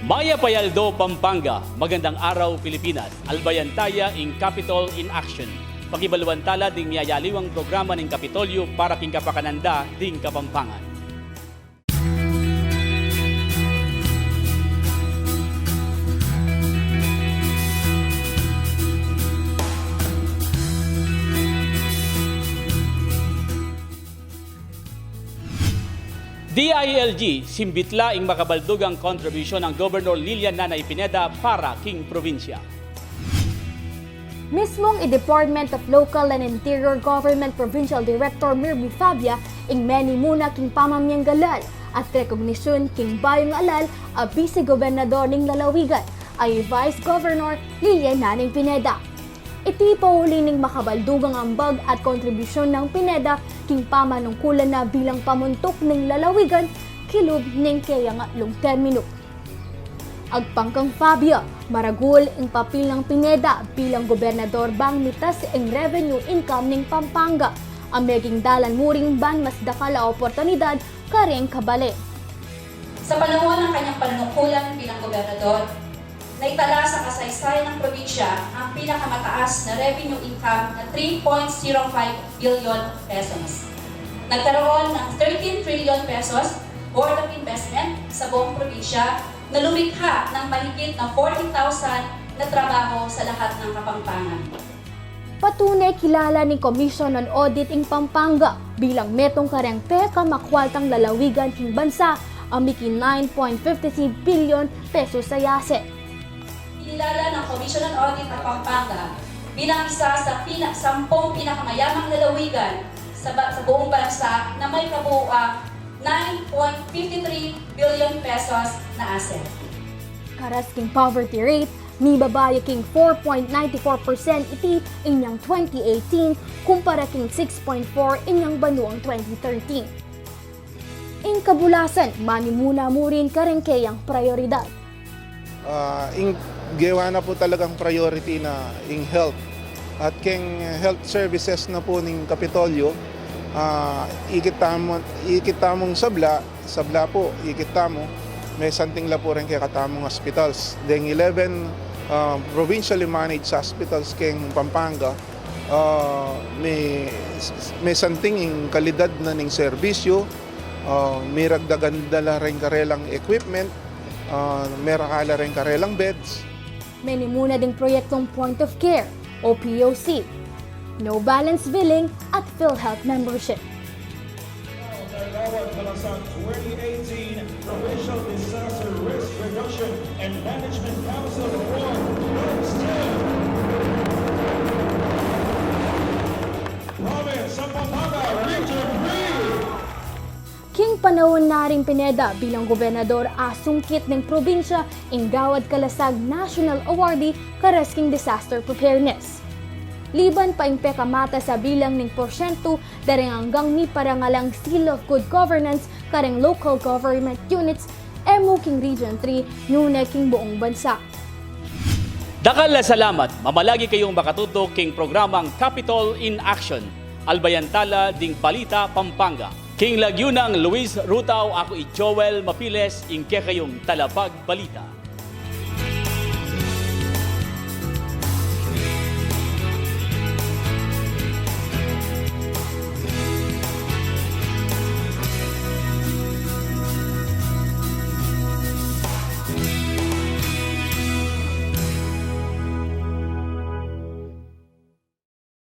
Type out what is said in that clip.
Maya Payaldo, Pampanga, magandang araw Pilipinas, Albayantaya in Capitol in Action. Pagibaluantala ding miyayaliwang programa ng Kapitolyo para king kapakananda ding Kapampangan. DILG, simbitla ing makabaldugang kontribusyon ng Gobernador Lilian Nanay Pineda para king probinsya. Mismong i-Department of Local and Interior Government Provincial Director Mirby Fabia ing meni muna king pamamyang galal at rekognisyon king bayong alal a Vice-Gobernador ning lalawigan ay Vice Governor Lilian Nanay Pineda. Iti pauli ning makabaldugang ambag at kontribusyon ng Pineda king pamanungkulan na bilang pamuntok ning lalawigan kilub ning kayangatlong termino. Agpangkang Fabio, maragul ang papel ng Pineda bilang gobernador bang mitas ang revenue income ning Pampanga. Ang meging dalan muring bang mas dakala oportunidad kareng kabale. Sa panahon ng kanyang panunungkulan bilang gobernador, naitala sa kasaysayan ng probinsya ang pinakamataas na revenue income na 3.05 billion pesos. Nagkaroon ng 13 trillion pesos worth of investment sa buong probinsya na lumikha ng mahigit na 40,000 na trabaho sa lahat ng Kapampangan. Patunay kilala ni Commission on Audit ing Pampanga bilang metong kareng peka makwaltang lalawigan king bansa ang miki 9.53 billion pesos sa yase. Kinilala ng Commission on Audit ng Pampanga bilang isa sa 10 pinakamayamang lalawigan sa buong bansa na may kabuuang 9.53 billion pesos na asset. Karas king poverty rate, ni babae king 4.94% iti inyang 2018 kumpara king 6.4 inyang banuang 2013. Ing kabulasan, manimuna mo rin karengkeyang prioridad. Gawa na po talagang priority na in health at king health services na po ning Kapitolyo. Ikitamong sabla po, ikitamo, may something la po rin kaya katamong hospitals. Deng 11 provincially managed hospitals king Pampanga, may something in kalidad na ning serbisyo, may ragdagan dala rin karelang equipment, may rakala rin karelang beds. Menimuna ding proyektong Point of Care o POC, No Balance Billing at PhilHealth Membership. Gawad Kalasang 2018 Provincial Disaster Risk Reduction and Management Council Award goes to Province of Pampanga Region 3. King panahon na rin Pineda bilang gobernador asungkit ng probinsya ing Gawad Kalasag National Awardee Karesking Disaster Preparedness. Liban pa ing pekamata sa bilang ning porsyento dareng hanggang ni parangalang Seal of Good Governance kareng local government units emo king Region 3 nune king buong bansa. Dakal na salamat, mamalagi kayong makatutok king programang Capitol in Action, Albayantala ding Balita, Pampanga. King Lagyunang Luis Rutao, ako i Joel Mapiles, ingke kayong Talapag Balita.